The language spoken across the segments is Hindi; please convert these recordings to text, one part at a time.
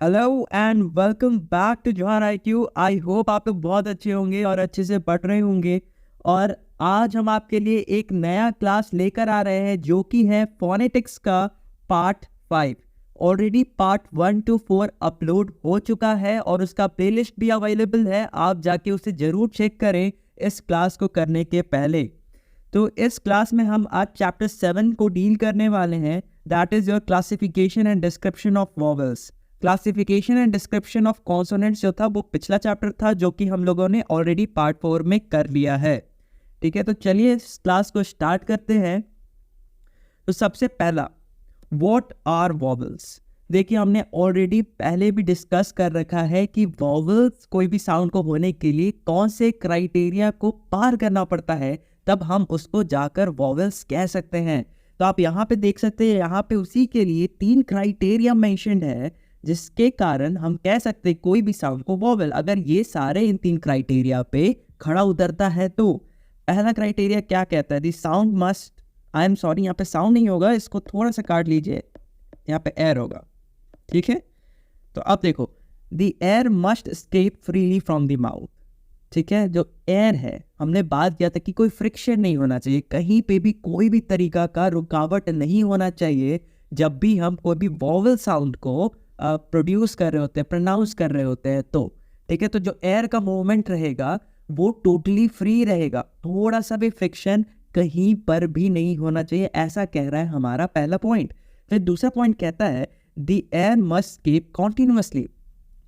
Hello and welcome back to Johar IQ। I hope आप लोग बहुत अच्छे होंगे और अच्छे से पढ़ रहे होंगे। और आज हम आपके लिए एक नया क्लास लेकर आ रहे हैं जो कि है फोनेटिक्स का part 5। Already part 1 to 4 upload हो चुका है और उसका प्लेलिस्ट भी अवेलेबल है, आप जाके उसे ज़रूर चेक करें इस क्लास को करने के पहले। तो इस क्लास में हम आज चैप्टर 7 को डील करने वाले हैं, that is your classification and description of vowels. Classification and description of consonants जो था वो पिछला चैप्टर था जो कि हम लोगों ने ऑलरेडी पार्ट 4 में कर लिया है। ठीक है, तो चलिए इस क्लास को स्टार्ट करते हैं। तो सबसे पहला, व्हाट आर वॉवल्स। देखिए, हमने ऑलरेडी पहले भी डिस्कस कर रखा है कि वॉवल्स कोई भी साउंड को होने के लिए कौन से क्राइटेरिया को पार करना पड़ता है, तब हम उसको जाकर वॉवल्स कह सकते हैं। तो आप यहाँ पे देख सकते हैं, यहाँ पे उसी के लिए 3 क्राइटेरिया मेंशन्ड है जिसके कारण हम कह सकते हैं कोई भी साउंड को वॉवल। अगर ये सारे इन 3 क्राइटेरिया पे खड़ा उतरता है तो पहला क्राइटेरिया क्या कहता है, the sound must, I am sorry यहाँ पे साउंड नहीं होगा, इसको थोड़ा सा काट लीजिए, यहाँ पे एयर होगा। ठीक है, तो अब देखो, the air must escape freely from the mouth. ठीक है, जो एयर है हमने बात किया था कि कोई फ्रिक्शन नहीं होना चाहिए, कहीं पे भी कोई भी तरीका का रुकावट नहीं होना चाहिए जब भी हम कोई भी वॉवल साउंड को प्रोड्यूस कर रहे होते हैं, प्रोनाउंस कर रहे होते हैं। तो ठीक है, तो जो एयर का मूवमेंट रहेगा वो टोटली फ्री रहेगा, थोड़ा सा भी फ्रिक्शन कहीं पर भी नहीं होना चाहिए, ऐसा कह रहा है हमारा पहला पॉइंट। फिर दूसरा पॉइंट कहता है the air must keep continuously.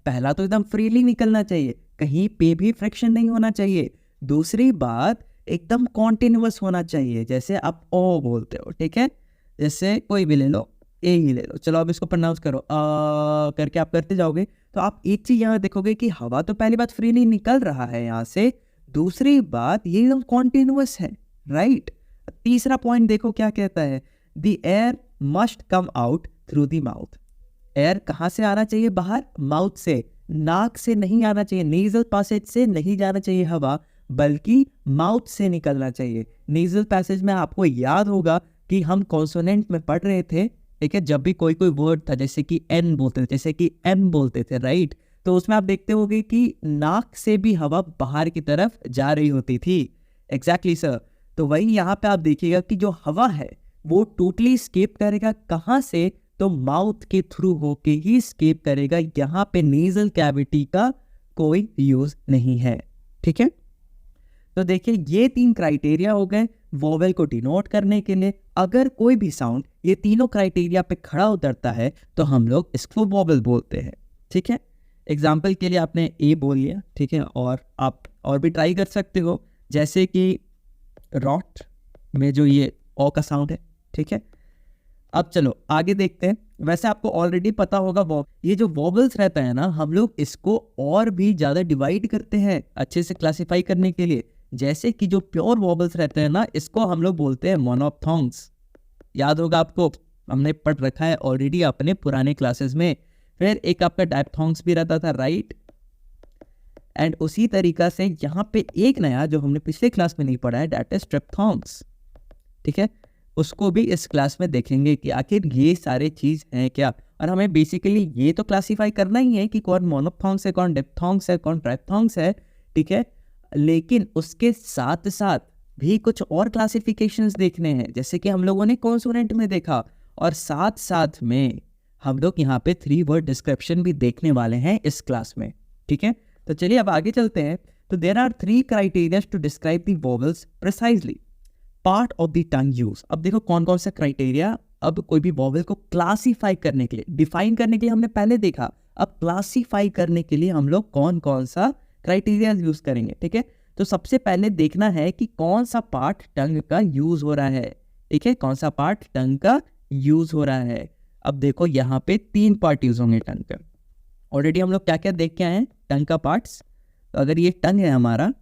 पहला तो एकदम फ्रीली निकलना चाहिए, कहीं पे भी फ्रिक्शन नहीं होना चाहिए। दूसरी बात, एकदम कॉन्टिन्यूस होना चाहिए, जैसे आप ओ बोलते हो, ठीक है, जैसे कोई भी ले लो, ए ही ले लो, चलो अब इसको प्रोनाउंस करो करके आप करते जाओगे तो आप एक चीज यहाँ देखोगे कि हवा तो पहली बात फ्रीली निकल रहा है यहाँ से, दूसरी बात ये एकदम कॉन्टिन्यूस है, राइट। तीसरा पॉइंट देखो क्या कहता है, the air must come out through the mouth. Air कहाँ से आना चाहिए बाहर, माउथ से, नाक से नहीं आना चाहिए, नेजल पैसेज से नहीं जाना चाहिए हवा, बल्कि माउथ से निकलना चाहिए। नेजल पैसेज में आपको याद होगा कि हम कॉन्सोनेंट में पढ़ रहे थे, ठीक है, जब भी कोई कोई वर्ड था जैसे कि एन बोलते थे, जैसे कि एम बोलते थे, राइट, तो उसमें आप देखते होगे कि नाक से भी हवा बाहर की तरफ जा रही होती थी। एग्जैक्टली सर, तो वही यहाँ पे आप देखिएगा कि जो हवा है वो टोटली स्केप करेगा कहाँ से, तो माउथ के थ्रू होके ही स्केप करेगा, यहाँ पे नेजल कैविटी का कोई यूज नहीं है। ठीक है, तो देखिए ये 3 क्राइटेरिया हो गए वोवेल को डिनोट करने के लिए। अगर कोई भी साउंड ये तीनों क्राइटेरिया पे खड़ा उतरता है तो हम लोग इसको वोवेल बोलते हैं। ठीक है, एग्जाम्पल के लिए आपने ए बोल लिया, ठीक है, और आप और भी ट्राई कर सकते हो, जैसे कि रॉट में जो ये ओ का साउंड है। ठीक है, अब चलो आगे देखते हैं। वैसे आपको ऑलरेडी पता होगा ये जो वॉवल्स रहता है ना, हम लोग इसको और भी ज़्यादा डिवाइड करते हैं अच्छे से क्लासिफाई करने के लिए। जैसे कि जो प्योर वॉवल्स रहते हैं ना, इसको हम लोग बोलते हैं मोनोप्थोंग्स। याद होगा आपको, हमने पढ़ रखा है ऑलरेडी अपने पुराने क्लासेस में। फिर एक आपका डायप्थोंग्स भी रहता था, राइट। एंड उसी तरीका से यहाँ पे एक नया जो हमने पिछले क्लास में नहीं पढ़ा है, दैट इज ट्रिप्थोंग्स। ठीक है, उसको भी इस क्लास में देखेंगे कि आखिर ये सारे चीज़ हैं क्या। और हमें बेसिकली ये तो क्लासीफाई करना ही है कि कौन मोनोप्थोंग्स है, कौन डिप्थोंग्स है, कौन ट्राइप्थोंग्स है। ठीक है, लेकिन उसके साथ साथ भी कुछ और क्लासिफिकेशंस देखने हैं, जैसे कि हम लोगों ने कॉन्सोनेंट में देखा, और साथ साथ में हम लोग यहाँ पे 3 वर्ड डिस्क्रिप्शन भी देखने वाले हैं इस क्लास में। ठीक है, तो चलिए अब आगे चलते हैं। तो there are 3 criteria to describe the vowels precisely. Part of the tongue use. अब देखो कौन कौन सा क्राइटेरिया, अब कोई भी वॉवेल को क्लासीफाई करने के लिए, डिफाइन करने के लिए हमने पहले देखा, अब क्लासीफाई करने के लिए हम लोग कौन कौन सा क्राइटेरिया यूज करेंगे। ठीक है, तो सबसे पहले देखना है कि कौन सा पार्ट टंग का यूज हो रहा है। ठीक है, कौन सा पार्ट टंग का यूज हो रहा है। अब देखो यहाँ पे 3 पार्ट यूज होंगे टंग का। ऑलरेडी हम लोग क्या क्या देख के आए हैं टंग का पार्ट्स। तो अगर ये टंग है हमारा,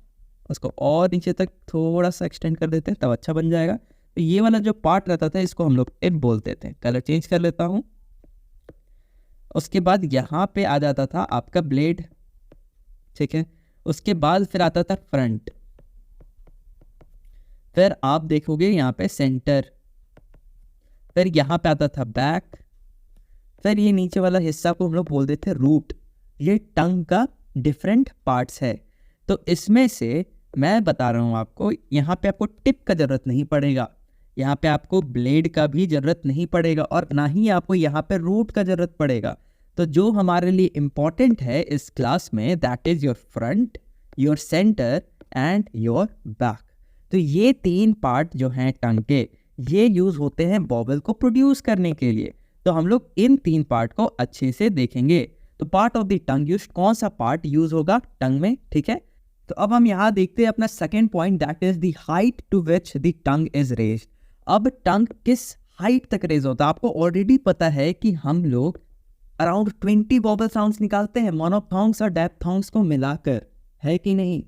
उसको और नीचे तक थोड़ा सा एक्सटेंड कर देते हैं तब अच्छा बन जाएगा। तो ये वाला जो पार्ट रहता था इसको हम लोग टिप बोलते थे। कलर चेंज कर लेता हूँ। उसके बाद यहाँ पे आ जाता था आपका ब्लेड। ठीक है, उसके बाद फिर आता था फ्रंट, फिर आप देखोगे यहाँ पे सेंटर, फिर यहाँ पे आता था बैक, फिर ये नीचे वाला हिस्सा को हम लोग बोल देते हैं रूट। ये टंग का डिफरेंट पार्ट्स है। तो इसमें से मैं बता रहा हूँ आपको, यहाँ पे आपको टिप का ज़रूरत नहीं पड़ेगा, यहाँ पे आपको ब्लेड का भी ज़रूरत नहीं पड़ेगा, और ना ही आपको यहाँ पे रूट का ज़रूरत पड़ेगा। तो जो हमारे लिए इम्पॉर्टेंट है इस क्लास में, that is your front, your centre and your back. तो ये 3 पार्ट जो हैं टंग के, ये यूज़ होते हैं वॉवल को प्रोड्यूस करने के लिए। तो हम लोग इन 3 पार्ट को अच्छे से देखेंगे। तो part of the tongue use, कौन सा पार्ट यूज होगा टंग में, ठीक है। तो अब हम यहाँ देखते हैं अपना second point, that is the height to which the tongue is raised. अब टंग किस हाइट तक रेज होता है, आपको ऑलरेडी पता है कि हम लोग अराउंड 20 वॉवल साउंड्स निकालते हैं मोनोफथोंग्स और डायफथोंग्स को मिलाकर, है कि नहीं,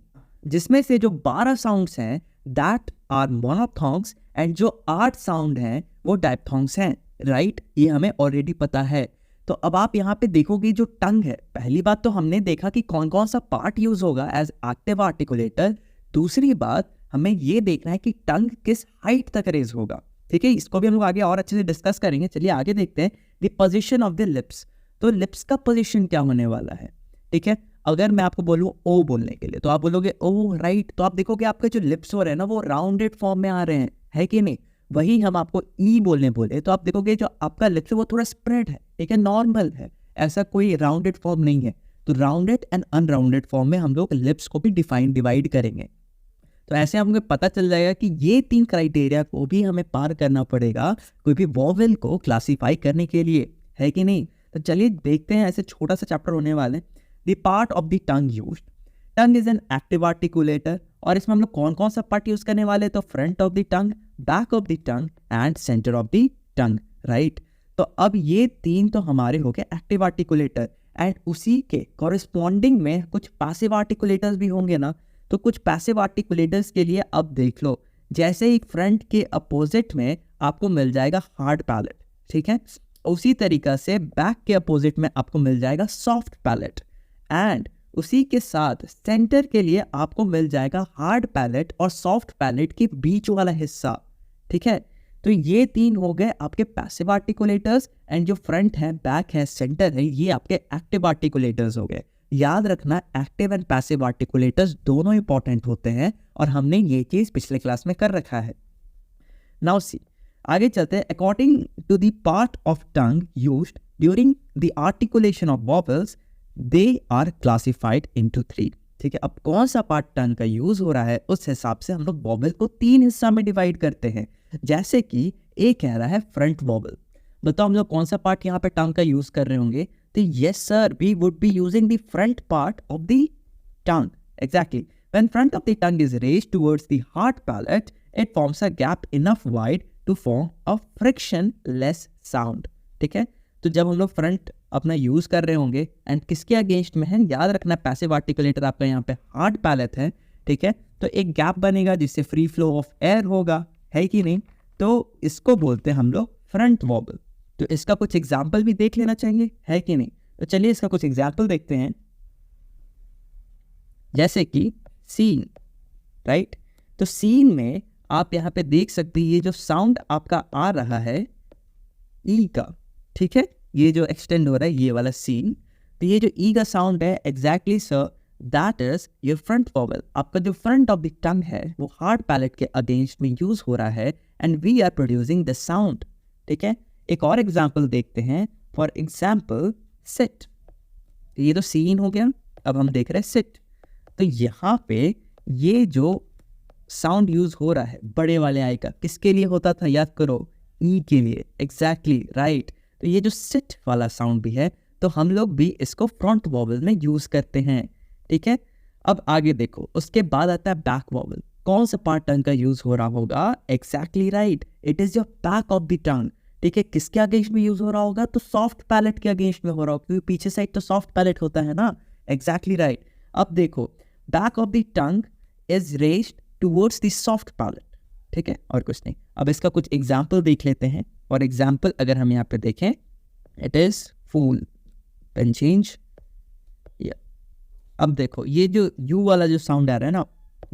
जिसमें से जो 12 साउंड्स हैं दैट आर मोनोफथोंग्स एंड जो 8 साउंड हैं वो डायफथोंग्स हैं, राइट। ये हमें ऑलरेडी पता है। तो अब आप यहाँ पे देखोगे जो टंग है, पहली बात तो हमने देखा कि कौन कौन सा पार्ट यूज होगा एज एक्टिव आर्टिकुलेटर। दूसरी बात हमें ये देखना है कि टंग किस हाइट तक रेज होगा, ठीक है। इसको भी हम लोग आगे और अच्छे से डिस्कस करेंगे। चलिए आगे देखते हैं the position of the lips. तो लिप्स का पोजीशन क्या होने वाला है, ठीक है। अगर मैं आपको बोलूँ ओ बोलने के लिए तो आप बोलोगे ओ, राइट। तो आप देखोगे आपके जो लिप्स हो रहे हैं ना वो राउंडेड फॉर्म में आ रहे हैं, है कि नहीं। वही हम आपको ई बोलने बोले तो आप देखोगे जो आपका लिप्स है वो थोड़ा स्प्रेड है, ठीक है, नॉर्मल है, ऐसा कोई राउंडेड फॉर्म नहीं है। तो राउंडेड एंड अनराउंडेड फॉर्म में हम लोग लिप्स को भी डिवाइड करेंगे। तो ऐसे हमें पता चल जाएगा कि ये 3 क्राइटेरिया को भी हमें पार करना पड़ेगा कोई भी वॉवेल को क्लासीफाई करने के लिए, है कि नहीं। तो चलिए देखते हैं, ऐसे छोटा सा चैप्टर होने वाले। The part of the tongue used, tongue is an active articulator, और इसमें हम लोग कौन कौन सा पार्ट यूज करने वाले, तो front of the tongue, back of the tongue and centre of the tongue, right. तो अब ये 3 तो हमारे हो गए एक्टिव आर्टिकुलेटर, एंड उसी के कॉरेस्पॉन्डिंग में कुछ पैसिव आर्टिकुलेटर्स भी होंगे ना। तो कुछ पैसिव आर्टिकुलेटर्स के लिए अब देख लो, जैसे ही फ्रंट के अपोजिट में आपको मिल जाएगा हार्ड पैलेट, ठीक है, उसी तरीका से बैक के अपोजिट में आपको मिल जाएगा सॉफ्ट पैलेट, एंड उसी के साथ सेंटर के लिए आपको मिल जाएगा हार्ड पैलेट और सॉफ्ट पैलेट के बीच वाला हिस्सा, ठीक है। तो ये 3 हो गए आपके पैसिव आर्टिकुलेटर्स, एंड जो फ्रंट है, बैक है, सेंटर है, ये आपके एक्टिव आर्टिकुलेटर्स हो गए। याद रखना एक्टिव एंड पैसिव आर्टिकुलेटर्स दोनों इंपॉर्टेंट होते हैं, और हमने ये चीज पिछले क्लास में कर रखा है। नाउ सी, आगे चलते हैं। According to the part of tongue used during the articulation of vowels, they are classified into 3, ठीक है। अब कौन सा पार्ट टंग का यूज हो रहा है उस हिसाब से हम लोग वॉवल को 3 हिस्सा में डिवाइड करते हैं। जैसे कि ए कह रहा है फ्रंट वॉवल, बताओ हम लोग कौन सा पार्ट यहाँ पे टंग का यूज कर रहे होंगे, तो yes sir, we would be using the front part of the tongue, exactly. When front of the tongue is raised towards the hard palate, it forms a gap enough wide to form a frictionless sound, ठीक है। तो जब हम लोग फ्रंट अपना यूज कर रहे होंगे, एंड किसके अगेंस्ट में है, याद रखना पैसिव आर्टिकुलेटर आपका यहाँ पे हार्ड पैलेट है, ठीक है। तो एक गैप बनेगा जिससे फ्री फ्लो ऑफ एयर होगा, है कि नहीं। तो इसको बोलते हैं हम लोग फ्रंट वॉबल। तो इसका कुछ एग्जाम्पल भी देख लेना चाहिए, है कि नहीं। तो चलिए इसका कुछ एग्जाम्पल देखते हैं, जैसे कि सीन, राइट। तो सीन में आप यहाँ पे देख सकते हैं ये जो साउंड आपका आ रहा है ई का, ठीक है, ये जो एक्सटेंड हो रहा है ये वाला सीन, तो ये जो ई का साउंड है exactly sir, that is your front vowel. आपका जो फ्रंट ऑफ द टंग है वो हार्ड पैलेट के अगेंस्ट में यूज हो रहा है, and we are producing the sound, ठीक है। एक और एग्जाम्पल देखते हैं, फॉर एग्जाम्पल सिट। ये तो सीन हो गया, अब हम देख रहे हैं सिट। तो यहाँ पे ये जो साउंड यूज हो रहा है बड़े वाले आई का, किसके लिए होता था, याद करो, ई के लिए, एग्जैक्टली राइट। तो ये जो सिट वाला साउंड भी है, तो हम लोग भी इसको फ्रंट वॉवल में यूज करते हैं, ठीक है। अब आगे देखो, उसके बाद आता है बैक वॉवल। कौन सा पार्ट टंग का यूज हो रहा होगा, exactly right, it is your back of the टंग, ठीक है। किसके अगेंस्ट में यूज हो रहा होगा, तो सॉफ्ट पैलेट के अगेंस्ट में हो रहा होगा, क्योंकि पीछे साइड तो सॉफ्ट पैलेट होता है ना, एग्जैक्टली राइट। अब देखो, back of the tongue is raised towards the soft palate, ठीक है, और कुछ नहीं। अब इसका कुछ एग्जाम्पल देख लेते हैं, और एग्जाम्पल अगर हम यहाँ पे देखें, it is full pen change. अब देखो ये जो यू वाला जो साउंड आ रहा है ना,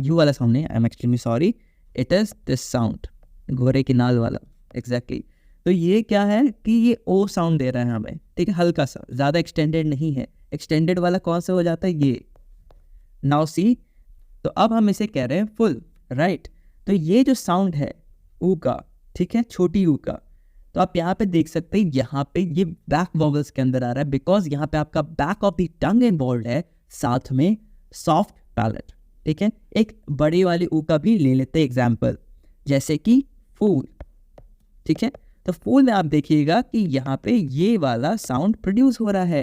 यू वाला साउंड नहीं, I am extremely sorry, it is this sound, घोड़े की नाल वाला, एग्जैक्टली। तो तो ये क्या है कि ये ओ साउंड दे रहा है हमें, ठीक है, हल्का सा, ज़्यादा एक्सटेंडेड नहीं है। एक्सटेंडेड वाला कौन सा हो जाता है, ये। नाउ सी, तो अब हम इसे कह रहे हैं फुल, राइट। तो ये जो साउंड है ऊ का, ठीक है, छोटी ऊ का, तो आप यहाँ पे देख सकते हैं, यहाँ पे ये बैक वॉवल्स के अंदर आ रहा है, बिकॉज यहाँ पे आपका back of the tongue involve है, साथ में सॉफ्ट पैलेट, ठीक है। एक बड़ी वाली ऊ का भी ले लेते हैं एग्जाम्पल, जैसे कि फूल, ठीक है। तो फूल में आप देखिएगा कि यहाँ पे ये वाला साउंड प्रोड्यूस हो रहा है,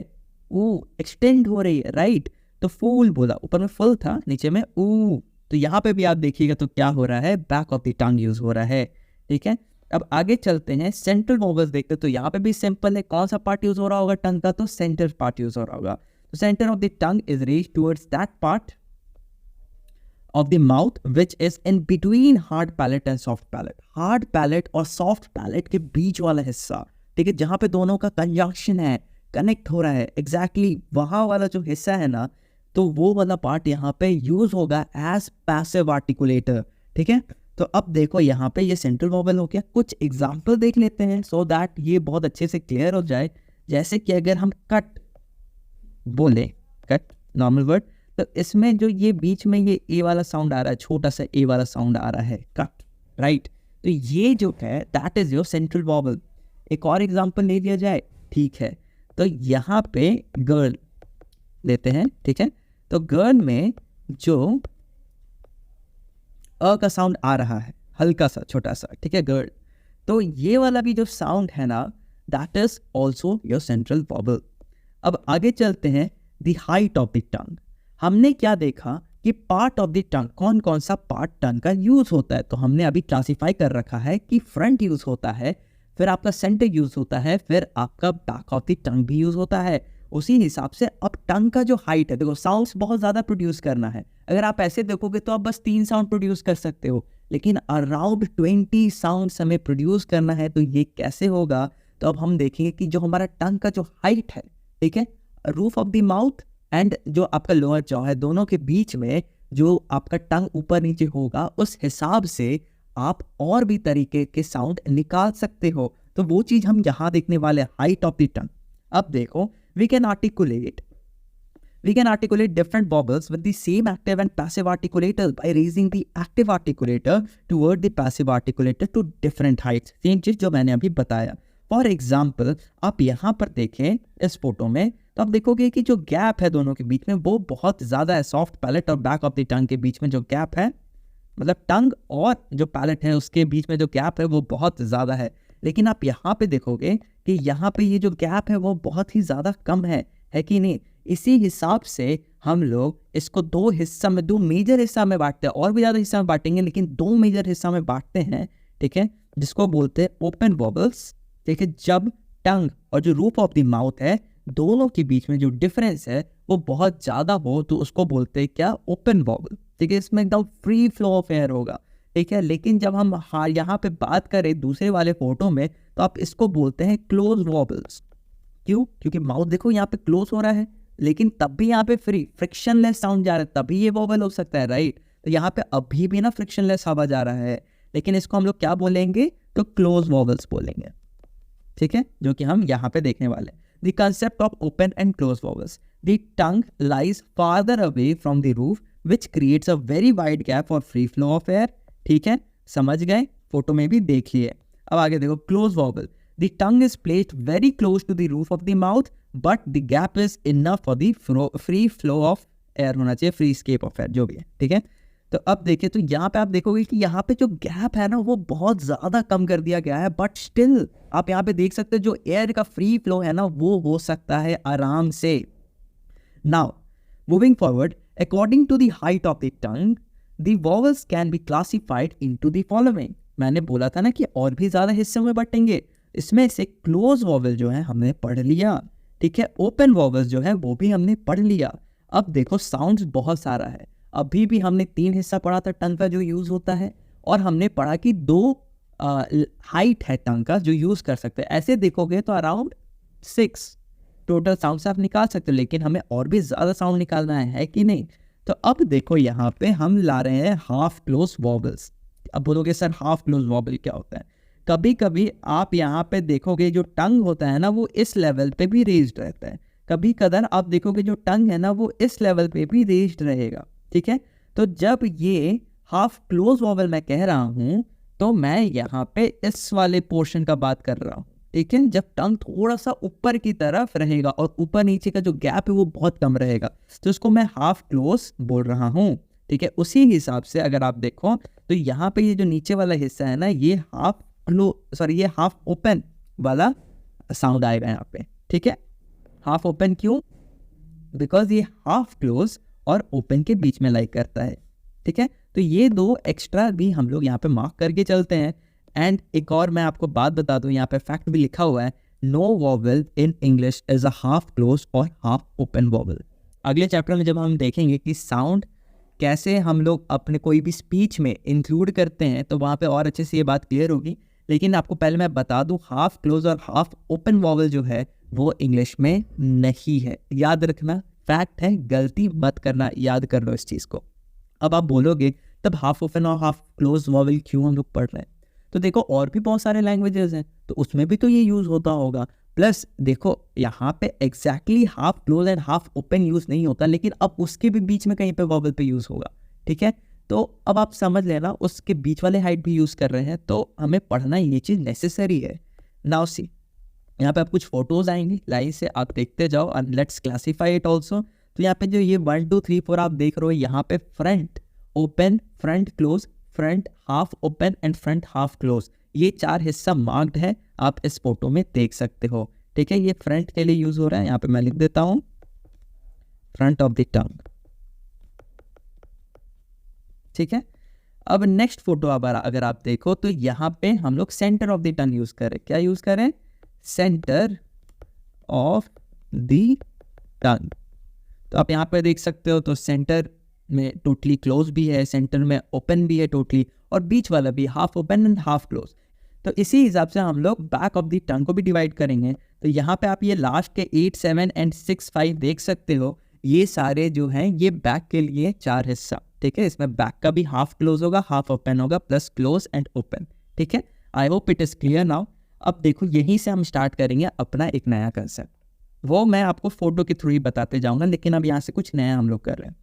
ऊ एक्सटेंड हो रही है, राइट। तो फूल बोला, ऊपर में फुल था, नीचे में ऊ। तो यहाँ पे भी आप देखिएगा तो क्या हो रहा है, back of the tongue use हो रहा है, ठीक है। अब आगे चलते हैं, सेंट्रल वोवल्स देखते हैं। तो यहाँ पे भी सिंपल है, कौन सा पार्ट यूज हो रहा होगा टंग का, तो सेंटर पार्ट यूज हो रहा होगा। तो centre of the tongue is raised towards that part of the mouth which is in between hard palate and soft palate। hard palate और soft palate के बीच वाला हिस्सा, ठीक है, जहाँ पे दोनों का कंजंक्शन है, कनेक्ट हो रहा है, एग्जैक्टली वहाँ वाला जो हिस्सा है ना, तो वो वाला पार्ट यहाँ पे यूज होगा एज पैसिव आर्टिकुलेटर, ठीक है। तो अब देखो यहाँ पे ये सेंट्रल वोवल हो गया। कुछ एग्जाम्पल देख लेते हैं सो दैट ये बहुत अच्छे से क्लियर हो जाए। जैसे कि अगर हम कट बोले, कट नॉर्मल वर्ड, तो इसमें जो ये बीच में ये ए वाला साउंड आ रहा है, छोटा सा ए वाला साउंड आ रहा है, कट, राइट। तो ये जो है that is your central vowel. एक और एग्जांपल ले लिया जाए, ठीक है। तो यहाँ पे गर्ल लेते हैं, ठीक है। तो गर्ल में जो अ का साउंड आ रहा है, हल्का सा, छोटा सा, ठीक है, गर्ल। तो ये वाला भी जो साउंड है ना, that is also your central vowel. अब आगे चलते हैं, द हाइट ऑफ द टंग। हमने क्या देखा कि पार्ट ऑफ द टंग, कौन कौन सा पार्ट टंग का यूज होता है। तो हमने अभी क्लासिफाई कर रखा है कि फ्रंट यूज होता है, फिर आपका सेंटर यूज होता है, फिर आपका बैक ऑफ द टंग भी यूज होता है। उसी हिसाब से अब टंग का जो हाइट है, देखो साउंड्स बहुत ज़्यादा प्रोड्यूस करना है। अगर आप ऐसे देखोगे तो आप बस 3 साउंड प्रोड्यूस कर सकते हो, लेकिन अराउंड 20 साउंड्स हमें प्रोड्यूस करना है। तो ये कैसे होगा, तो अब हम देखेंगे कि जो हमारा टंग का जो हाइट है, ठीक है, roof of the mouth and जो आपका लोअर जॉ है, दोनों के बीच में जो आपका टंग ऊपर नीचे होगा, उस हिसाब से आप और भी तरीके के साउंड निकाल सकते हो। तो वो चीज़ हम यहाँ देखने वाले, हाइट ऑफ द टंग। अब देखो, we can articulate different vowels with the same active and passive articulators by raising the active articulator toward the passive articulator to different heights। Same चीज जो मैंने अभी बताया। फॉर एग्जाम्पल आप यहाँ पर देखें इस फोटो में, तो आप देखोगे कि जो गैप है दोनों के बीच में वो बहुत ज़्यादा है। सॉफ्ट पैलेट और बैक ऑफ द टंग के बीच में जो गैप है, मतलब टंग और जो पैलेट है उसके बीच में जो गैप है वो बहुत ज़्यादा है। लेकिन आप यहाँ पे देखोगे कि यहाँ पे ये जो गैप है वो बहुत ही ज़्यादा कम है कि नहीं। इसी हिसाब से हम लोग इसको दो हिस्सा में, दो मेजर हिस्सा में बांटते हैं, और भी ज़्यादा हिस्सा में बांटेंगे, लेकिन 2 मेजर हिस्सा में बांटते हैं, ठीक है, जिसको बोलते हैं ओपन वॉवल्स, ठीक है। जब टंग और जो रूफ ऑफ द माउथ है, दोनों के बीच में जो डिफरेंस है वो बहुत ज़्यादा हो, तो उसको बोलते हैं क्या, ओपन वॉवल, ठीक है। इसमें एकदम फ्री फ्लो ऑफ एयर होगा, ठीक है। लेकिन जब हम यहाँ पे बात करें दूसरे वाले फोटो में, तो आप इसको बोलते हैं क्लोज वॉबल्स। क्यों? क्योंकि माउथ देखो यहाँ पे क्लोज हो रहा है, लेकिन तब भी यहाँ पे फ्रिक्शनलेस साउंड जा रहा है, तभी ये वॉबल हो सकता है, राइट। तो यहाँ पे अभी भी ना फ्रिक्शनलेस हवा जा रहा है, लेकिन इसको हम लोग क्या बोलेंगे, तो क्लोज वॉबल्स बोलेंगे, ठीक है, जो कि हम यहाँ पे देखने वाले हैं। The concept of open and close वॉबल्स। The tongue lies farther away from the roof which creates a very wide gap for free flow of air, ठीक है, समझ गए, फोटो में भी देख लिए। अब आगे देखो, close vowel. The tongue is placed very close to the roof of the mouth, but the gap is enough for the free flow of air होना चाहिए, फ्री स्केप ऑफ एयर जो भी है, ठीक है। तो अब देखिए, तो यहाँ पे आप देखोगे कि यहाँ पे जो गैप है ना वो बहुत ज़्यादा कम कर दिया गया है, बट स्टिल आप यहाँ पे देख सकते हो जो एयर का फ्री फ्लो है ना वो हो सकता है आराम से। Now moving forward, according to the height of the tongue the vowels can be classified into the following। मैंने बोला था ना कि और भी ज़्यादा हिस्सों में बटेंगे। इसमें से क्लोज वॉवल जो है हमने पढ़ लिया, ठीक है, ओपन वॉवल्स जो है वो भी हमने पढ़ लिया। अब देखो साउंड्स बहुत सारा है। अभी भी हमने 3 हिस्सा पढ़ा था टंग का जो यूज़ होता है, और हमने पढ़ा कि 2 हाइट है टंग का जो यूज़ कर सकते हैं। ऐसे देखोगे तो अराउंड 6 टोटल साउंड्स आप निकाल सकते हो, लेकिन हमें और भी ज़्यादा साउंड निकालना है कि नहीं। तो अब देखो यहाँ पे हम ला रहे हैं हाफ क्लोज वॉबल्स। अब बोलोगे सर हाफ क्लोज वॉबल क्या होता है? कभी कभी आप यहाँ पे देखोगे जो टंग होता है ना वो इस लेवल पे भी रेज्ड रहता है, कभी कदर आप देखोगे जो टंग है ना वो इस लेवल पे भी रेज्ड रहेगा, ठीक है। तो जब ये हाफ क्लोज वॉवल मैं कह रहा हूँ तो मैं यहाँ पे इस वाले पोर्शन का बात कर रहा हूँ, ठीक है। जब टंग थोड़ा सा ऊपर की तरफ रहेगा और ऊपर नीचे का जो गैप है वो बहुत कम रहेगा, तो उसको मैं हाफ क्लोज बोल रहा हूँ, ठीक है। उसी हिसाब से अगर आप देखो तो यहाँ पे ये जो नीचे वाला हिस्सा है ना ये ये हाफ ओपन वाला साउंड आएगा यहाँ पे, ठीक है। हाफ ओपन क्यों? बिकॉज ये हाफ क्लोज और ओपन के बीच में लाइक करता है, ठीक है। तो ये दो एक्स्ट्रा भी हम लोग यहाँ पे मार्क करके चलते हैं। एंड एक और मैं आपको बात बता दूं, यहाँ पे फैक्ट भी लिखा हुआ है, no vowel in English is a half close और हाफ ओपन वॉवल। अगले चैप्टर में जब हम देखेंगे कि साउंड कैसे हम लोग अपने कोई भी स्पीच में इंक्लूड करते हैं तो वहाँ पे और अच्छे से ये बात क्लियर होगी। लेकिन आपको पहले मैं बता दूं हाफ क्लोज और हाफ ओपन वॉवल जो है वो इंग्लिश में नहीं है, याद रखना, फैक्ट है, गलती मत करना, याद कर लो इस चीज़ को। अब आप बोलोगे तब हाफ ओपन और हाफ क्लोज वॉवल क्यों हम लोग पढ़ रहे हैं? तो देखो और भी बहुत सारे लैंग्वेजेस हैं तो उसमें भी तो ये यूज़ होता होगा। प्लस देखो यहाँ पे exactly half close and half open use नहीं होता, लेकिन अब उसके भी बीच में कहीं पे वॉवल पे यूज़ होगा, ठीक है। तो अब आप समझ लेना उसके बीच वाले हाइट भी यूज़ कर रहे हैं, तो हमें पढ़ना ये चीज़ नेसेसरी है। नाउ सी यहाँ पे आप कुछ फोटोज आएंगी लाइन से, आप देखते जाओ and let's classify it also. तो यहाँ पे जो ये 1 2 3 4 आप देख रहे हो, यहाँ पे front open, front close, front half open and front half close, ये 4 हिस्सा मार्क्ड है, आप इस फोटो में देख सकते हो, ठीक है। ये फ्रंट के लिए यूज हो रहा है, यहाँ पे मैं लिख देता हूँ फ्रंट ऑफ द टंग, ठीक है। अब नेक्स्ट फोटो अगर आप देखो तो यहाँ पे हम लोग centre of the tongue use करें, क्या यूज करें? सेंटर ऑफ द टंग। तो आप यहाँ पे देख सकते हो तो सेंटर में टोटली क्लोज भी है, सेंटर में ओपन भी है टोटली, और बीच वाला भी half open and half close. तो इसी हिसाब से हम लोग बैक ऑफ द टंग को भी डिवाइड करेंगे। तो यहाँ पे आप ये लास्ट के 8 7 एंड 6 5 देख सकते हो, ये सारे जो हैं ये बैक के लिए 4 हिस्सा, ठीक है। इसमें बैक का भी हाफ क्लोज होगा, हाफ ओपन होगा, प्लस क्लोज एंड ओपन, ठीक है। I hope it is clear now. अब देखो यहीं से हम स्टार्ट करेंगे अपना एक नया कंसेप्ट, वो मैं आपको फोटो के थ्रू ही बताते जाऊंगा, लेकिन अब यहाँ से कुछ नया हम लोग कर रहे हैं।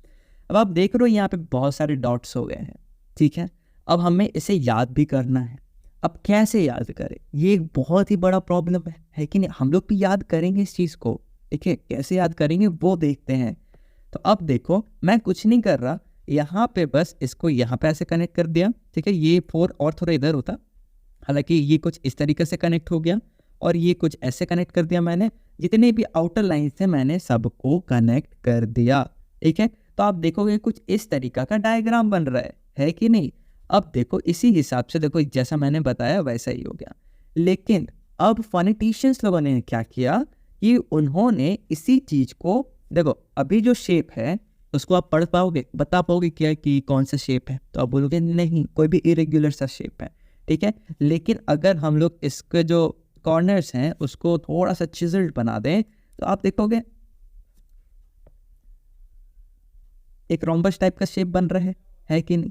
अब आप देख रहे हो यहाँ पे बहुत सारे डॉट्स हो गए हैं, ठीक है। अब हमें इसे याद भी करना है। अब कैसे याद करें, ये एक बहुत ही बड़ा प्रॉब्लम है कि नहीं? हम लोग भी याद करेंगे इस चीज़ को, ठीक है। कैसे याद करेंगे वो देखते हैं। तो अब देखो मैं कुछ नहीं कर रहा, यहाँ पे बस इसको यहाँ पे ऐसे कनेक्ट कर दिया, ठीक है। ये 4 और थोड़ा इधर होता, हालांकि ये कुछ इस तरीके से कनेक्ट हो गया, और ये कुछ ऐसे कनेक्ट कर दिया मैंने। जितने भी आउटर लाइन थे मैंने सबको कनेक्ट कर दिया, ठीक है। तो आप देखोगे कुछ इस तरीका का डायग्राम बन रहा है कि नहीं? अब देखो इसी हिसाब से देखो जैसा मैंने बताया वैसा ही हो गया। लेकिन अब फोनेटिशियंस लोगों ने क्या किया कि उन्होंने इसी चीज को, देखो अभी जो शेप है उसको आप पढ़ पाओगे, बता पाओगे क्या कि कौन सा शेप है? तो आप बोलोगे नहीं, कोई भी इरेग्युलर सा शेप है, ठीक है। लेकिन अगर हम लोग इसके जो कॉर्नर्स हैं उसको थोड़ा सा चिजल्ड बना दें तो आप देखोगे एक रोम्बस टाइप का शेप बन रहा है कि नहीं?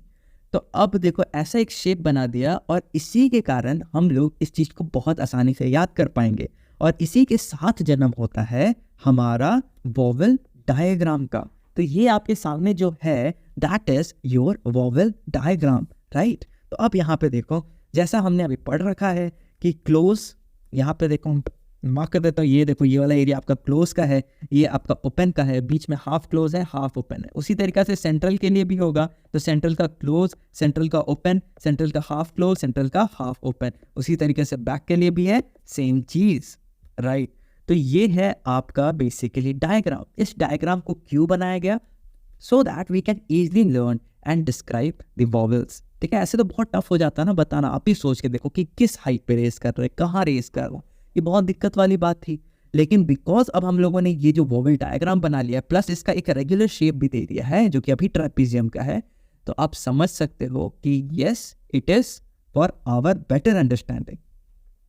तो अब देखो ऐसा एक शेप बना दिया, और इसी के कारण हम लोग इस चीज को बहुत आसानी से याद कर पाएंगे, और इसी के साथ जन्म होता है हमारा वोवेल डायग्राम का। तो ये आपके सामने जो है that is your vowel diagram, right. तो अब यहाँ पे देखो जैसा हमने अभी पढ़ रखा है कि क्लोज, यहाँ पे देखो मार्क कर देता हूँ, ये देखो ये वाला एरिया आपका क्लोज का है, ये आपका ओपन का है, बीच में हाफ क्लोज है हाफ ओपन है। उसी तरीके से सेंट्रल के लिए भी होगा, तो सेंट्रल का क्लोज, सेंट्रल का ओपन, सेंट्रल का हाफ क्लोज, सेंट्रल का हाफ ओपन। उसी तरीके से बैक के लिए भी है सेम चीज, राइट। तो ये है आपका बेसिकली डायग्राम। इस डायग्राम को क्यों बनाया गया? So that we can easily learn and describe the vowels, ठीक है। ऐसे तो बहुत टफ हो जाता है ना बताना, आप ही सोच के देखो कि किस हाइट पे रेस कर रहे हैं, कहाँ रेस कर रहा हूँ, ये बहुत दिक्कत वाली बात थी। लेकिन बिकॉज अब हम लोगों ने ये जो वोवेल डायग्राम बना लिया प्लस इसका एक रेगुलर शेप भी दे दिया है जो कि अभी ट्रेपेजियम का है, तो आप समझ सकते हो कि yes it is for our better understanding.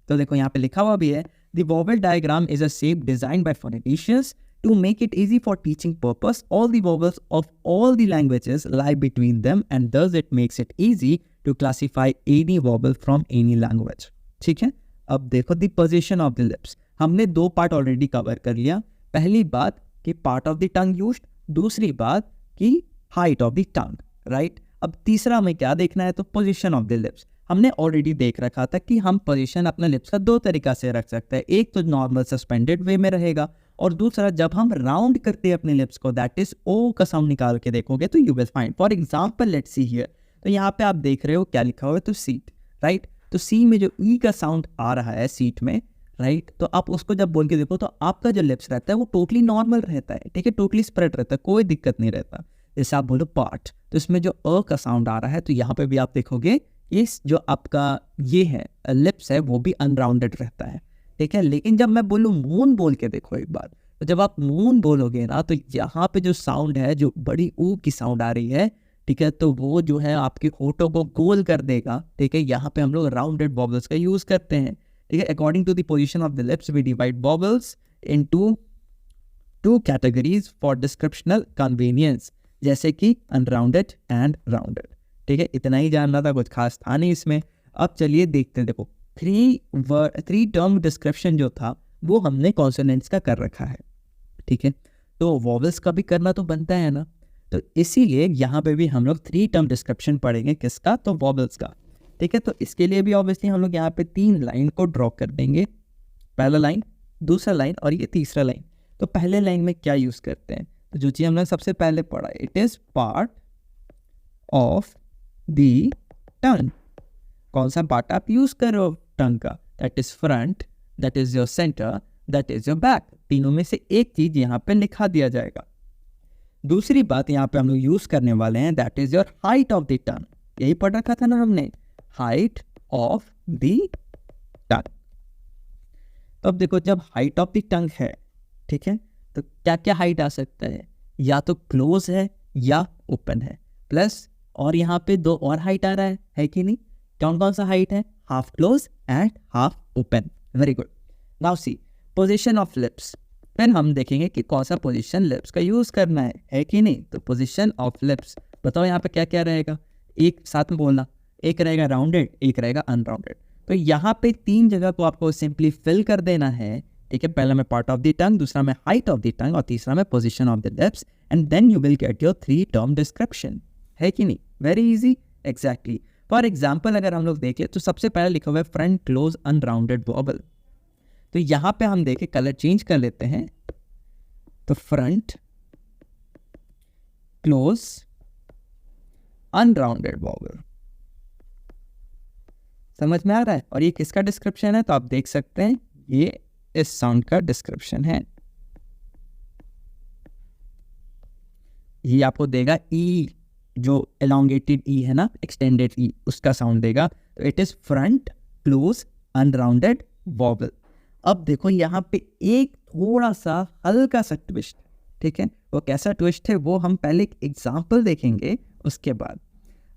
तो देखो यहाँ पे लिखा हुआ भी है, the vowel diagram is a shape design by phoneticians to make it easy for teaching purpose. All the vowels of all the languages lie between them, and thus it makes it easy to classify any vowel from any language, ठीक है। अब देखो the position of the lips, हमने दो पार्ट ऑलरेडी कवर कर लिया। पहली बात कि part of the tongue used, दूसरी बात कि height of the tongue, right. अब तीसरा हमें क्या देखना है, तो पोजीशन ऑफ द लिप्स। हमने ऑलरेडी देख रखा था कि हम पोजीशन अपने लिप्स का दो तरीका से रख सकते हैं, एक तो नॉर्मल सस्पेंडेड वे में रहेगा, और दूसरा जब हम राउंड करते हैं अपने लिप्स को, दैट इज ओ का साउंड निकाल के देखोगे तो you will find, for example let's see here, तो यहाँ पे आप देख रहे हो क्या लिखा हुआ है, तो सीट, राइट। तो सी में जो ई का साउंड आ रहा है सीट में, राइट, तो आप उसको जब बोल के देखो तो आपका जो लिप्स रहता है वो टोटली नॉर्मल रहता है, ठीक है, टोटली स्प्रेड रहता है, कोई दिक्कत नहीं रहता। जैसे आप बोलो पार्ट, तो इसमें जो अ का साउंड आ रहा है, तो यहाँ पे भी आप देखोगे इस जो आपका ये है लिप्स है वो भी अनराउंडेड रहता है, ठीक है। लेकिन जब मैं बोलूँ मून बोल के देखो एक बार, तो जब आप मून बोलोगे ना, तो यहाँ पे जो साउंड है, जो बड़ी ऊ की साउंड आ रही है, ठीक है, तो वो जो है आपके होठों को गोल कर देगा, ठीक है। यहाँ पे हम लोग राउंडेड वॉवल्स का यूज करते हैं, ठीक है। According to the position of the lips we divide vowels into two categories for descriptional convenience, जैसे कि अनराउंडेड एंड राउंडेड, ठीक है। इतना ही जानना था, कुछ खास था नहीं इसमें। अब चलिए देखते हैं, देखो थ्री टर्म डिस्क्रिप्शन जो था वो हमने कॉन्सोनेंट्स का कर रखा है, ठीक है। तो वॉवल्स का भी करना तो बनता है ना, तो इसीलिए यहाँ पे भी हम लोग थ्री टर्म डिस्क्रिप्शन पढ़ेंगे, किसका, तो वॉवल्स का, ठीक है। तो इसके लिए भी ऑब्वियसली हम लोग यहाँ पे तीन लाइन को ड्रॉ कर देंगे, पहला लाइन, दूसरा लाइन और ये तीसरा लाइन। तो पहले लाइन में क्या यूज करते हैं, तो जो चीज़ हमने सबसे पहले पढ़ा, it is part of the tongue. कौन सा पार्ट आप यूज करो टंग का, that is front, that is your centre, that is your back. तीनों में से एक चीज यहाँ पे लिखा दिया जाएगा। दूसरी बात यहाँ पे हम लोग यूज करने वाले हैं, that is your height of the टंग। यही पढ़ रखा था ना हमने, हाइट ऑफ द टंग। तो अब देखो, जब हाइट ऑफ द टंग है, ठीक है, तो क्या क्या हाइट आ सकता है, या तो क्लोज है या ओपन है, प्लस और यहाँ पे दो और हाइट आ रहा है कि नहीं। कौन कौन सा हाइट है, half close and half open. Very good. Now see position of lips, फिर हम देखेंगे कि कौन सा पोजीशन लिप्स का यूज करना है कि नहीं। तो पोजीशन ऑफ लिप्स बताओ यहाँ पे क्या क्या रहेगा, एक साथ में बोलना, एक रहेगा राउंडेड, एक रहेगा अनराउंडेड। तो यहाँ पे तीन जगह को आपको सिंपली फिल कर देना है, ठीक है। पहला में पार्ट ऑफ द टंग, दूसरा में हाइट ऑफ द टंग और तीसरा में position of the lips, and then you will get your three term description, है कि नहीं। Very easy, exactly. For example अगर हम लोग देखें तो सबसे पहले लिखा हुआ है फ्रंट क्लोज अनराउंडेड वॉबल। तो यहाँ पे हम देखें, कलर चेंज कर लेते हैं, तो फ्रंट क्लोज अनराउंडेड वॉबल, समझ में आ रहा है। और ये किसका डिस्क्रिप्शन है, तो आप देख सकते हैं ये इस साउंड का डिस्क्रिप्शन है। ये आपको देगा ई, जो एलोंगेटेड ई है ना, एक्सटेंडेड ई, उसका साउंड देगा। तो it is front close unrounded vowel. अब देखो यहाँ पे एक थोड़ा सा हल्का सा ट्विस्ट, ठीक है। वो कैसा ट्विस्ट है वो हम पहले एक एग्जांपल देखेंगे उसके बाद।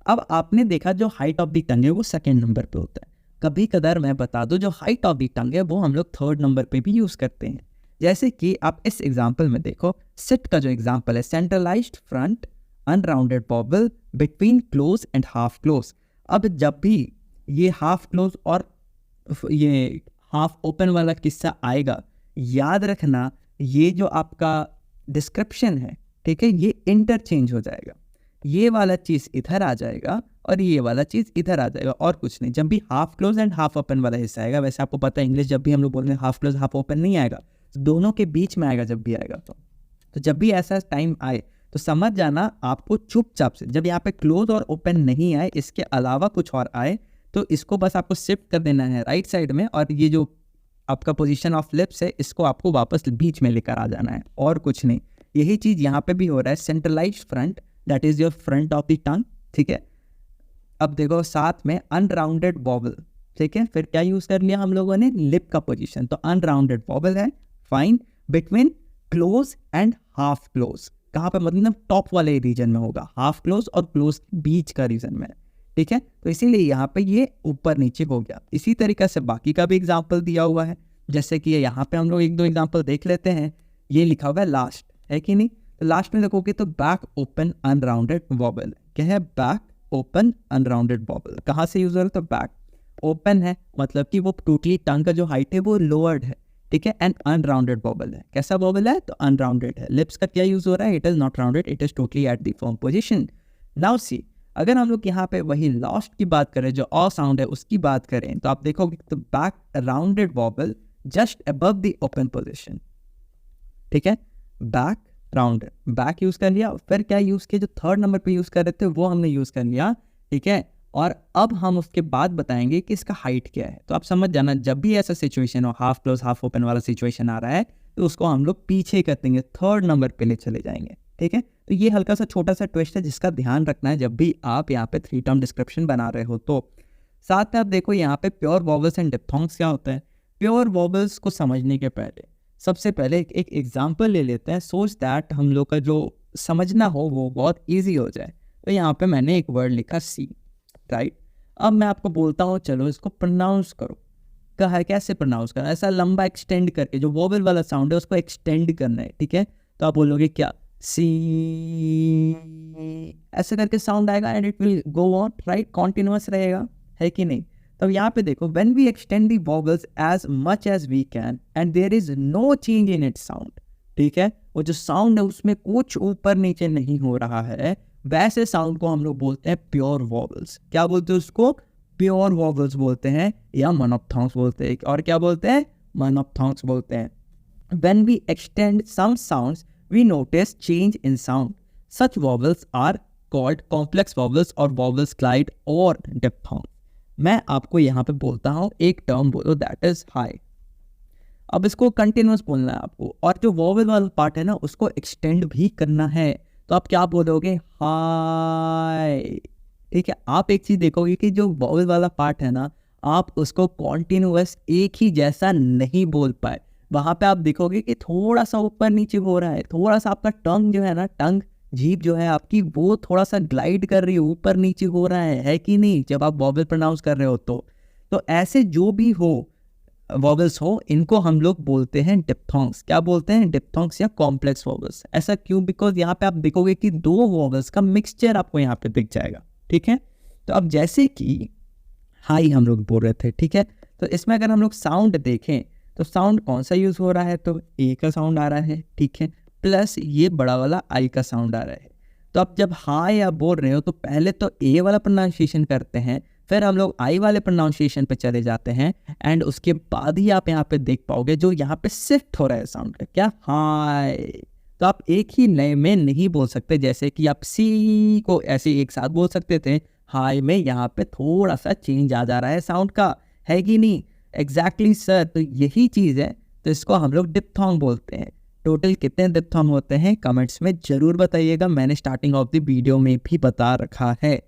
अब आपने देखा जो हाइट ऑफ द टंग है वो सेकंड नंबर पे होता है। कभी कदार मैं बता दूं, जो हाइट ऑफ द टंग है वो हम लोग थर्ड नंबर पे भी यूज करते हैं। जैसे कि आप इस एग्जांपल में देखो, सिट का जो एग्जांपल है, centralised front unrounded vowel between close and half close. अब जब भी ये हाफ क्लोज और ये हाफ ओपन वाला किस्सा आएगा, याद रखना ये जो आपका डिस्क्रिप्शन है, ठीक है, ये इंटरचेंज हो जाएगा। ये वाला चीज़ इधर आ जाएगा और ये वाला चीज़ इधर आ जाएगा, और कुछ नहीं। जब भी half close and half open वाला हिस्सा आएगा, वैसे आपको पता है इंग्लिश जब भी हम लोग बोलते हैं हाफ क्लोज हाफ ओपन नहीं आएगा, दोनों के बीच में आएगा जब भी आएगा। तो जब भी ऐसा टाइम आए तो समझ जाना, आपको चुपचाप से, जब यहाँ पे क्लोज और ओपन नहीं आए, इसके अलावा कुछ और आए, तो इसको बस आपको शिफ्ट कर देना है राइट साइड में, और ये जो आपका पोजीशन ऑफ लिप्स है इसको आपको वापस बीच में लेकर आ जाना है, और कुछ नहीं। यही चीज़ यहाँ पे भी हो रहा है, centralised front, that is your front of the टंग, ठीक है। अब देखो साथ में अनराउंडेड वॉबल, ठीक है। फिर क्या यूज कर लिया हम लोगों ने, लिप का पोजीशन, तो अनराउंडेड वॉबल है, fine, between close and half close. कहाँ पे, मतलब टॉप वाले रीजन में होगा, हाफ क्लोज और क्लोज बीच का रीजन में, ठीक है। तो इसीलिए यहाँ पे ये ऊपर नीचे हो गया। इसी तरीके से बाकी का भी एग्जाम्पल दिया हुआ है, जैसे कि यहाँ पे हम लोग एक दो एग्जाम्पल देख लेते हैं। ये लिखा हुआ है लास्ट, है कि नहीं। तो लास्ट में देखोगे तो बैक ओपन अनराउंडेड वॉबल, क्या है, बैक ओपन अनराउंडेड वॉबल। कहाँ से यूज हो रहा है, तो बैक। ओपन है, मतलब कि वो टोटली टंग का जो हाइट है वो लोअर्ड है, ठीक है, एंड अनराउंडेड वॉवल है। कैसा वॉवल है? तो अनराउंडेड है। लिप्स का क्या यूज हो रहा है? It is not rounded, it is totally at the firm position. Now see, अगर हम लोग यहाँ पे वही लास्ट की बात करें, जो अ साउंड है उसकी बात करें, तो आप देखोगे तो back rounded vowel just above the open position, ठीक है, बैक राउंडेड, बैक यूज कर लिया। फिर क्या यूज किया? जो थर्ड नंबर पे यूज कर रहे थे वो हमने यूज कर लिया, ठीक है। और अब हम उसके बाद बताएंगे कि इसका हाइट क्या है। तो आप समझ जाना, जब भी ऐसा सिचुएशन हो, हाफ क्लोज हाफ ओपन वाला सिचुएशन आ रहा है, तो उसको हम लोग पीछे कर देंगे, थर्ड नंबर पे ले चले जाएंगे, ठीक है। तो ये हल्का सा छोटा सा ट्विस्ट है जिसका ध्यान रखना है जब भी आप यहाँ पे 3 टर्म डिस्क्रिप्शन बना रहे हो। तो साथ में आप देखो यहाँ पे प्योर वॉवल्स एंड डिप्थोंग्स क्या होता है। प्योर वॉवल्स को समझने के पहले सबसे पहले एक एग्जाम्पल ले लेते हैं, सोच दैट हम लोग का जो समझना हो वो बहुत ईजी हो जाए। तो यहाँ पे मैंने एक वर्ड लिखा सी, राइट। अब मैं आपको बोलता हूँ चलो इसको प्रोनाउंस करो। कहा है कैसे प्रोनाउंस करना? ऐसा लंबा एक्सटेंड करके, जो वोवेल वाला साउंड है उसको एक्सटेंड करना है, ठीक है। तो आप बोलोगे क्या? सी, ऐसे करके साउंड आएगा and it will go on, right, continuous रहेगा, है कि नहीं। तो यहाँ पे देखो, when we extend the vowels as much as we can and there is no change in it sound, ठीक है, वो जो साउंड है उसमें कुछ ऊपर नीचे नहीं हो रहा है, वैसे साउंड को हम लोग बोलते हैं प्योर वॉवल्स। क्या बोलते हैं उसको? प्योर वॉवल्स बोलते हैं, या मोनोप्थॉन्ग्स बोलते हैं, और क्या बोलते हैं? मोनोप्थॉन्ग्स बोलते हैं। When we extend some sounds, we notice change in sound. Such vowels are called complex vowels or vowels glide or diphthong. मैं आपको यहाँ पे बोलता हूँ एक टर्म बोलो, दैट इज हाई। अब इसको कंटिन्यूस बोलना है आपको, और जो वॉवल वाला पार्ट है ना उसको एक्सटेंड भी करना है। तो आप क्या बोलोगे? हाई, ठीक है। आप एक चीज देखोगे कि जो वॉवल वाला पार्ट है ना, आप उसको कॉन्टिन्यूअस एक ही जैसा नहीं बोल पाए। वहां पे आप देखोगे कि थोड़ा सा ऊपर नीचे हो रहा है, थोड़ा सा आपका टंग जो है ना, टंग जीभ जो है आपकी, वो थोड़ा सा ग्लाइड कर रही है, ऊपर नीचे हो रहा है कि नहीं, जब आप वॉवल प्रोनाउंस कर रहे हो। तो ऐसे जो भी हो वॉवल्स हो, इनको हम लोग बोलते हैं डिप्थोंग्स। क्या बोलते हैं? डिप्थोंग्स या कॉम्प्लेक्स वॉवल्स। ऐसा क्यों? बिकॉज यहाँ पे आप देखोगे कि दो वॉवल्स का मिक्सचर आपको यहाँ पे दिख जाएगा, ठीक है। तो अब जैसे कि हाई हम लोग बोल रहे थे, ठीक है, तो इसमें अगर हम लोग साउंड देखें तो साउंड कौन सा यूज हो रहा है? तो ए का साउंड आ रहा है, ठीक है, प्लस ये बड़ा वाला आई का साउंड आ रहा है। तो आप जब हाई आप बोल रहे हो तो पहले तो ए वाला प्रोनाउंसिएशन करते हैं, फिर हम लोग आई वाले प्रोनाउंसिएशन पे चले जाते हैं, एंड उसके बाद ही आप यहाँ पे देख पाओगे जो यहाँ पे शिफ्ट हो रहा है साउंड का, क्या? हाई। तो आप एक ही नए में नहीं बोल सकते, जैसे कि आप सी को ऐसे एक साथ बोल सकते थे, हाई में यहाँ पे थोड़ा सा चेंज आ जा रहा है साउंड का, है कि नहीं? एग्जैक्टली सर, तो यही चीज़ है, तो इसको हम लोग डिप्थोंग बोलते हैं। टोटल कितने डिप्थोंग होते हैं कमेंट्स में जरूर बताइएगा, मैंने स्टार्टिंग ऑफ द वीडियो में भी बता रखा है।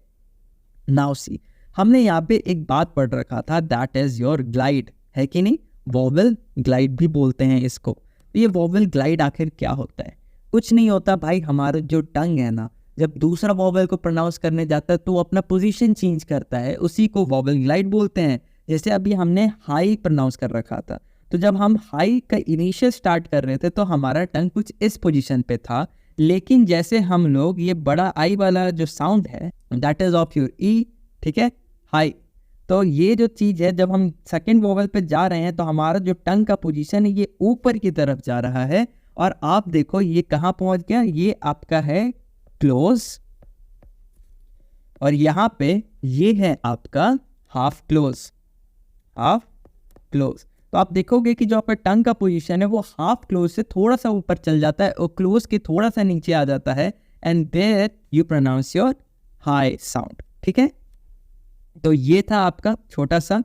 नाउ सी, हमने यहाँ पे एक बात पढ़ रखा था, दैट इज योर ग्लाइड, है कि नहीं? वॉवल ग्लाइड भी बोलते हैं इसको। तो ये वॉवल ग्लाइड आखिर क्या होता है? कुछ नहीं होता भाई, हमारा जो टंग है ना, जब दूसरा वॉवल को प्रोनाउंस करने जाता है तो वो अपना पोजीशन चेंज करता है, उसी को वॉवल ग्लाइड बोलते हैं। जैसे अभी हमने हाई प्रोनाउंस कर रखा था, तो जब हम हाई का इनिशियल स्टार्ट कर रहे थे तो हमारा टंग कुछ इस पोजीशन पे था, लेकिन जैसे हम लोग ये बड़ा आई वाला जो साउंड है, दैट इज ऑफ योर ई, ठीक है, हाई। तो ये जो चीज़ है, जब हम सेकेंड वॉवल पे जा रहे हैं तो हमारा जो टंग का पोजीशन है ये ऊपर की तरफ जा रहा है, और आप देखो ये कहाँ पहुंच गया, ये आपका है क्लोज, और यहाँ पे ये है आपका हाफ क्लोज, हाफ क्लोज। तो आप देखोगे कि जो आपका टंग का पोजीशन है वो हाफ क्लोज से थोड़ा सा ऊपर चल जाता है और क्लोज के थोड़ा सा नीचे आ जाता है, and there you pronounce your high sound, ठीक है। तो ये था आपका छोटा सा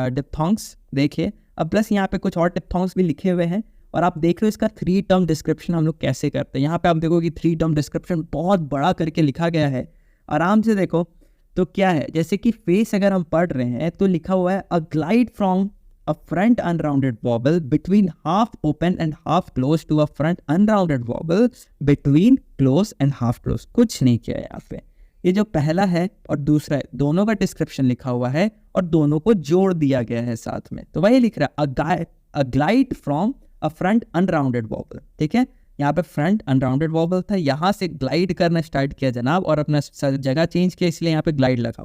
डिप्थोंग्स। देखिए, अब प्लस यहाँ पे कुछ और डिप्थोंग्स भी लिखे हुए हैं, और आप देख रहे हो इसका 3 टर्म डिस्क्रिप्शन हम लोग कैसे करते हैं। यहाँ पे आप देखोगे 3 टर्म डिस्क्रिप्शन बहुत बड़ा करके लिखा गया है, आराम से देखो। तो क्या है, जैसे कि फेस अगर हम पढ़ रहे हैं तो लिखा हुआ है, a glide from a front unrounded vowel between half open and half close to a front unrounded vowel between close and half close. कुछ नहीं किया है यहाँ पे, ये जो पहला है और दूसरा है दोनों का डिस्क्रिप्शन लिखा हुआ है और दोनों को जोड़ दिया गया है साथ में। तो वही लिख रहा है, a glide from a front unrounded vowel, ठीक है। यहाँ पे फ्रंट अनराउंडेड वॉवल था, यहाँ से ग्लाइड करना स्टार्ट किया जनाब, और अपना जगह चेंज किया, इसलिए यहाँ पे ग्लाइड लिखा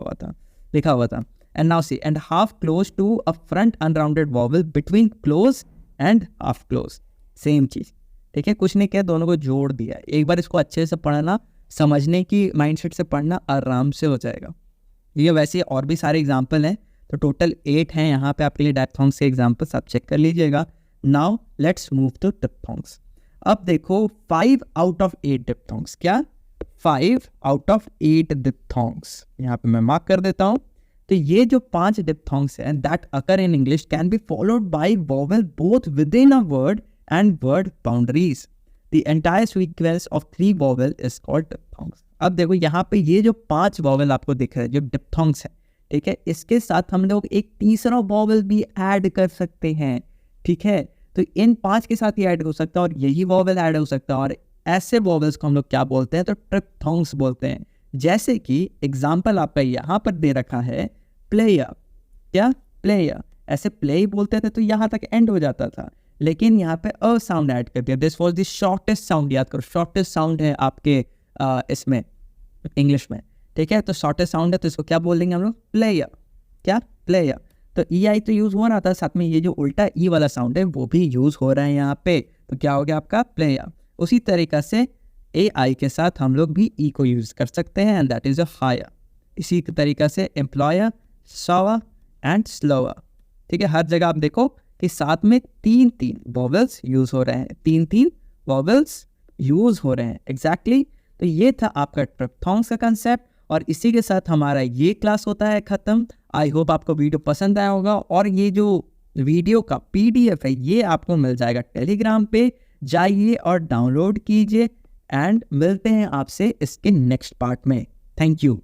हुआ था। And now see, and half close to a front unrounded vowel between close and half close. Same चीज, ठीक है, कुछ नहीं किया, दोनों को जोड़ दिया. एक बार इसको अच्छे से पढ़ना, समझने की माइंडसेट से पढ़ना, आराम से हो जाएगा. ये वैसे और भी सारे एग्जाम्पल हैं, तो टोटल 8 हैं यहाँ पे आपके लिए डायफ्थोंग्स के एग्जाम्पल्स, आप चेक कर लीजिएगा. Now let's move to diphthongs. अब देखो 5 आउट ऑफ 8 डिप्थोंग्स, क्या 5 आउट ऑफ 8 डिप्थोंग्स यहाँ पे मैं मार्क कर देता हूँ. तो ये जो 5 डिप्थोंग्स हैं that occur in English can be followed by vowel both with in a word and word boundaries. The entire sequence of 3 vowel is called diphthongs. अब देखो यहाँ पे ये जो 5 वोवेल आपको दिख रहे हैं जो डिप्थोंग्स है, ठीक है, इसके साथ हम लोग एक तीसरा वोवेल भी ऐड कर सकते हैं, ठीक है. तो इन 5 के साथ ही ऐड हो सकता है और यही वोवेल ऐड हो सकता है, और ऐसे वोवेल्स को हम लोग क्या बोलते हैं, तो ट्रिप्थोंग्स बोलते हैं. जैसे कि एग्जाम्पल आपका यहाँ पर दे रखा है प्लेयर, क्या प्लेयर, ऐसे प्ले ही बोलते थे तो यहाँ तक एंड हो जाता था, लेकिन यहाँ पे अ साउंड ऐड कर दिया. This was the shortest sound, याद करो शॉर्टेस्ट साउंड है आपके इसमें इंग्लिश में, ठीक है. तो शॉर्टेस्ट साउंड है तो इसको क्या बोल देंगे हम लोग, प्लेयर, क्या प्लेयर. तो ई आई तो यूज़ हो रहा था, साथ में ये जो उल्टा ई वाला साउंड है वो भी यूज़ हो रहा है यहाँ पे, तो क्या हो गया आपका प्लेयर. उसी तरीक़ा से ए आई के साथ हम लोग भी ई को यूज़ कर सकते हैं, and that is a higher. इसी तरीक़ा से एम्प्लॉयर, सॉवर एंड स्लोअर, ठीक है. हर जगह आप देखो कि साथ में 3 वोवेल्स यूज़ हो रहे हैं, 3 वोवेल्स यूज़ हो रहे हैं एग्जैक्टली. तो ये था आपका ट्रिप्थोंग्स का कंसेप्ट, और इसी के साथ हमारा ये क्लास होता है ख़त्म. आई होप आपको वीडियो पसंद आया होगा, और ये जो वीडियो का PDF है ये आपको मिल जाएगा टेलीग्राम पे, जाइए और डाउनलोड कीजिए. एंड मिलते हैं आपसे इसके नेक्स्ट पार्ट में. Thank you.